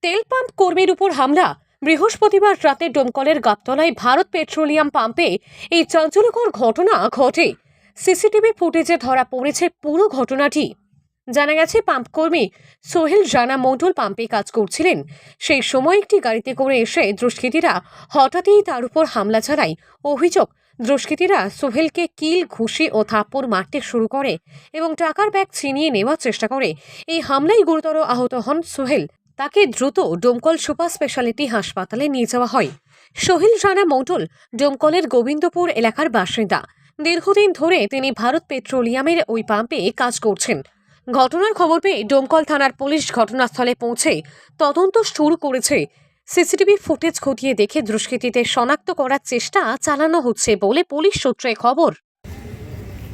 তেল পাম্প কর্মীর উপর হামলা। বৃহস্পতিবার রাতে ডোমকলের গাবতলায় ভারত পেট্রোলিয়াম পাম্পে এই চাঞ্চল্যকর ঘটনা ঘটে। সিসিটিভি ফুটেজে ধরা পড়েছে পুরো ঘটনাটি। জানা গেছে, পাম্প কর্মী সোহেল রানা মণ্ডল পাম্পে কাজ করছিলেন। সেই সময় একটি গাড়িতে করে এসে দুষ্কৃতীরা হঠাৎই তার উপর হামলা চালায়। অভিযোগ, দুষ্কৃতীরা সোহেলকে কিল, ঘুষি ও থাপ্পড় মারতে শুরু করে এবং টাকার ব্যাগ ছিনিয়ে নেওয়ার চেষ্টা করে। এই হামলায় গুরুতর আহত হন সোহেল। তাকে দ্রুত ডোমকল সুপার স্পেশালিটি হাসপাতালে নিয়ে যাওয়া হয়। সোহেল রানা মণ্ডল ডোমকলের গোবিন্দপুর এলাকার বাসিন্দা। দীর্ঘদিন ধরে তিনি ভারত পেট্রোলিয়ামের ওই পাম্পে কাজ করছেন। ঘটনার খবর পেয়ে ডোমকল থানার পুলিশ ঘটনাস্থলে পৌঁছে তদন্ত শুরু করেছে। সিসিটিভি ফুটেজ খতিয়ে দেখে দুষ্কৃতীদের শনাক্ত করার চেষ্টা চালানো হচ্ছে বলে পুলিশ সূত্রে খবর।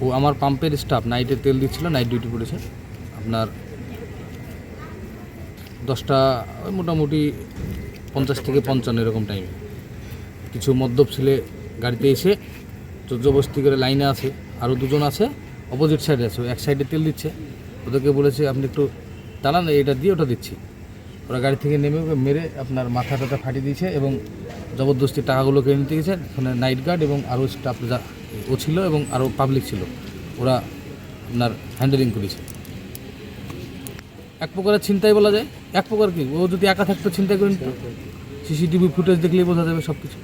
ও আমার পাম্পের স্টাফ, নাইটে তেল দিচ্ছিল, নাইট ডিউটি করেছে। আপনার 10টা মোটামুটি 50 থেকে 55 এরকম টাইমে কিছু মদ্যপ ছেলে গাড়িতে এসে জবরদস্তি করে লাইনে আছে, আরও দুজন আছে অপোজিট সাইডে আছে, এক সাইডে তেল দিচ্ছে। ওদেরকে বলেছে আপনি একটু দাঁড়ান, এটা দিয়ে ওটা দিচ্ছি। ওরা গাড়ি থেকে নেমে মেরে আপনার মাথাটা ফাটিয়ে দিয়েছে এবং জবরদস্তি টাকাগুলো কেড়ে নিতে গেছে। এখানে নাইট গার্ড এবং আরও স্টাফ ও ছিল এবং আরও পাবলিক ছিল, ওরা আপনার হ্যান্ডেলিং করেছে। এক প্রকারের ছিনতাই বলা যায়। এক প্রকার কি, ও যদি একা থাকতো ছিনতাই করে নিত। সিসিটিভি ফুটেজ দেখলেই বোঝা যাবে সব কিছু।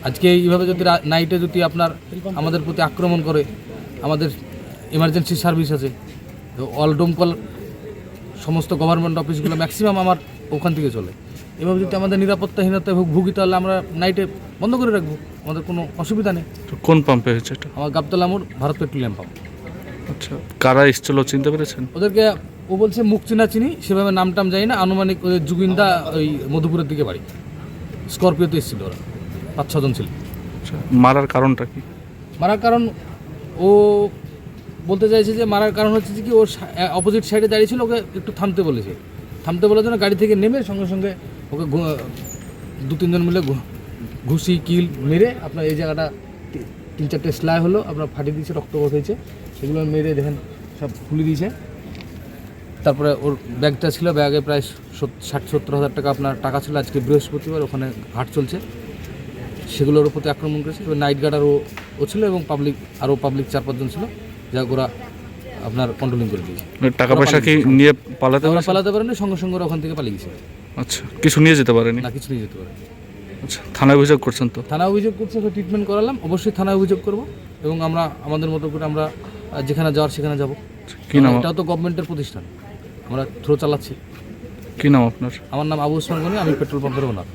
আজকে এইভাবে যদি নাইটে যদি আপনার আমাদের প্রতি আক্রমণ করে, আমাদের এমার্জেন্সি সার্ভিস আছে, অল ডোমকল সমস্ত গভর্নমেন্ট অফিসগুলো ম্যাক্সিমাম আমার ওখান থেকে চলে। এভাবে যদি আমাদের নিরাপত্তাহীনতা ভুগি, তাহলে আমরা নাইটে বন্ধ করে রাখবো, আমাদের কোনো অসুবিধা নেই। কোন পাম্পে হয়েছে এটা? আমার গাবতলা মোড়, ভারত পেট্রোলিয়াম পাম্প। আচ্ছা, কারা এসেছিল চিনতে পেরেছেন? ওদেরকে ও বলছে মুখ চিনা চিনি, সেভাবে নামটাম যাই না। আনুমানিক ওদের জুগিন্দা ওই মধুপুরের দিকে বাড়ি। স্করপিওতে এসেছিল ওরা, 5-6 জন ছিল। আচ্ছা, মারার কারণটা কি? মারার কারণ ও বলতে চাইছে যে মারার কারণ হচ্ছে যে কি, ওর অপোজিট সাইডে দাঁড়িয়ে ছিল, ওকে একটু থামতে বলেছে। থামতে বলার জন্য গাড়ি থেকে নেমে সঙ্গে সঙ্গে ওকে 2-3 জন মিলে ঘুষি কিল মেরে আপনার এই জায়গাটা 3-4টে সেলাই হলো, আপনার ফাটিয়ে দিয়েছে, রক্ত হয়েছে। সেগুলো মেরে দেখেন সব খুলে দিয়েছে। তারপরে ওর ব্যাগটা ছিল, ব্যাগে প্রায় 60-70 হাজার টাকা আপনার টাকা ছিল। আজকে বৃহস্পতিবার, ওখানে হাট চলছে, সেগুলোর প্রতি আক্রমণ করেছে। এবার নাইট গার্ড ও ছিল এবং আরও পাবলিক 4-5 জন ছিল, যা ওরা আপনার কন্ট্রোলিং করে দিয়েছে। টাকা পয়সা কি নিয়ে পালাতে পারেনি, সঙ্গে সঙ্গে ওরা ওখান থেকে পালিয়ে গেছে। আচ্ছা, কিছু নিয়ে যেতে পারেনি? না, কিছু নিয়ে যেতে পারে। আচ্ছা, থানায় অভিযোগ করছেন তো? থানায় অভিযোগ করছে, ট্রিটমেন্ট করালাম। অবশ্যই থানায় অভিযোগ করব এবং আমরা আমাদের মতো করে আমরা যেখানে যাওয়ার সেখানে যাব। কি নাম? এটাও তো গভর্নমেন্টের প্রতিষ্ঠান, আমরা থ্রো চালাচ্ছি। কি নাম আপনার? আমার নাম আবু ওসমান গনি, আমি পেট্রোল পাম্পের ওনার।